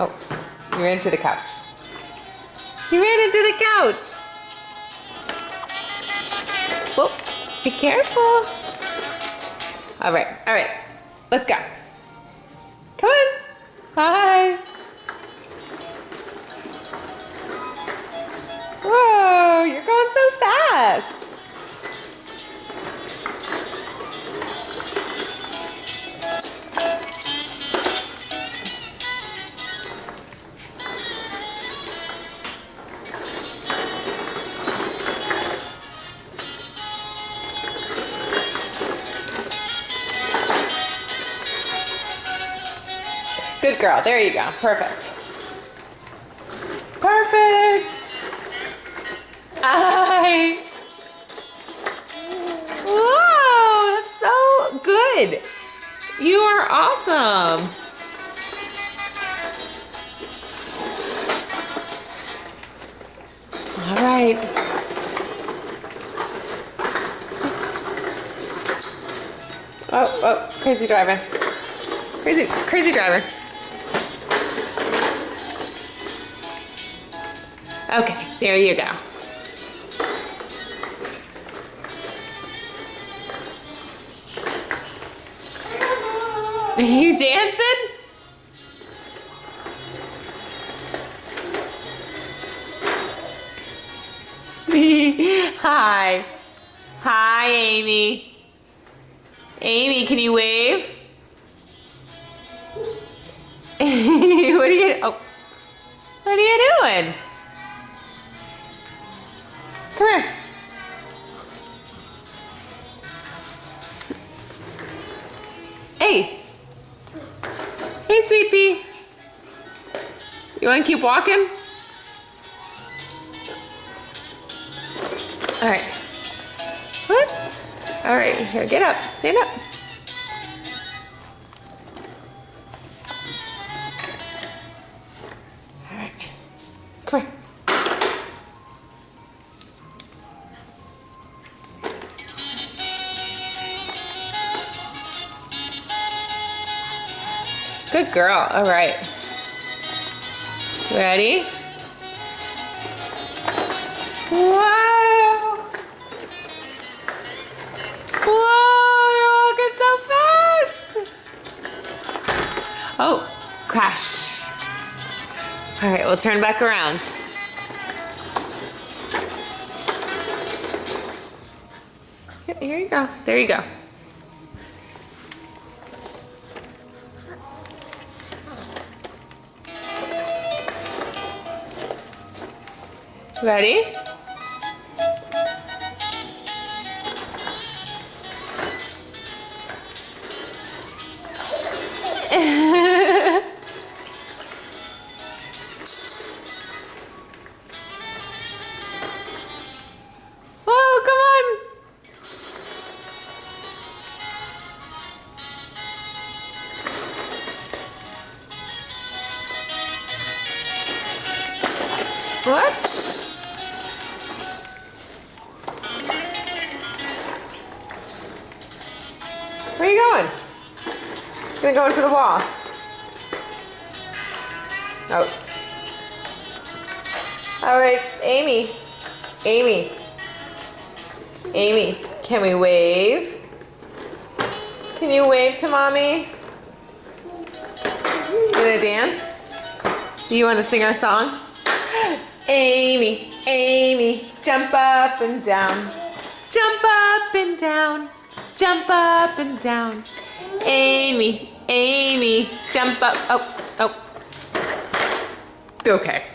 Oh, you ran into the couch. You ran into the couch. Whoa, be careful. All right. Let's go. Come on. Hi. Whoa, you're going so fast. Good girl. There you go. Perfect. Perfect. Hi. Whoa, that's so good. You are awesome. All right. Oh, crazy driver. Crazy driver. Okay, there you go. You dancing? Hi. Hi, Amy. Amy, can you wave? What are you doing? Come here. Hey. Hey, Sweet Pea. You want to keep walking? All right. What? All right, here, get up. Stand up. All right. Come here. Good girl. All right. Ready? Wow. Whoa, you're walking so fast. Oh, crash. All right, we'll turn back around. Here you go. There you go. Ready? Whoa, come on. What? Where are you going? Gonna go into the wall. Oh. All right, Amy. Amy, can we wave? Can you wave to mommy? You gonna dance? You wanna sing our song? Amy, jump up and down. Jump up and down. Jump up and down. Amy, jump up. Oh. Okay.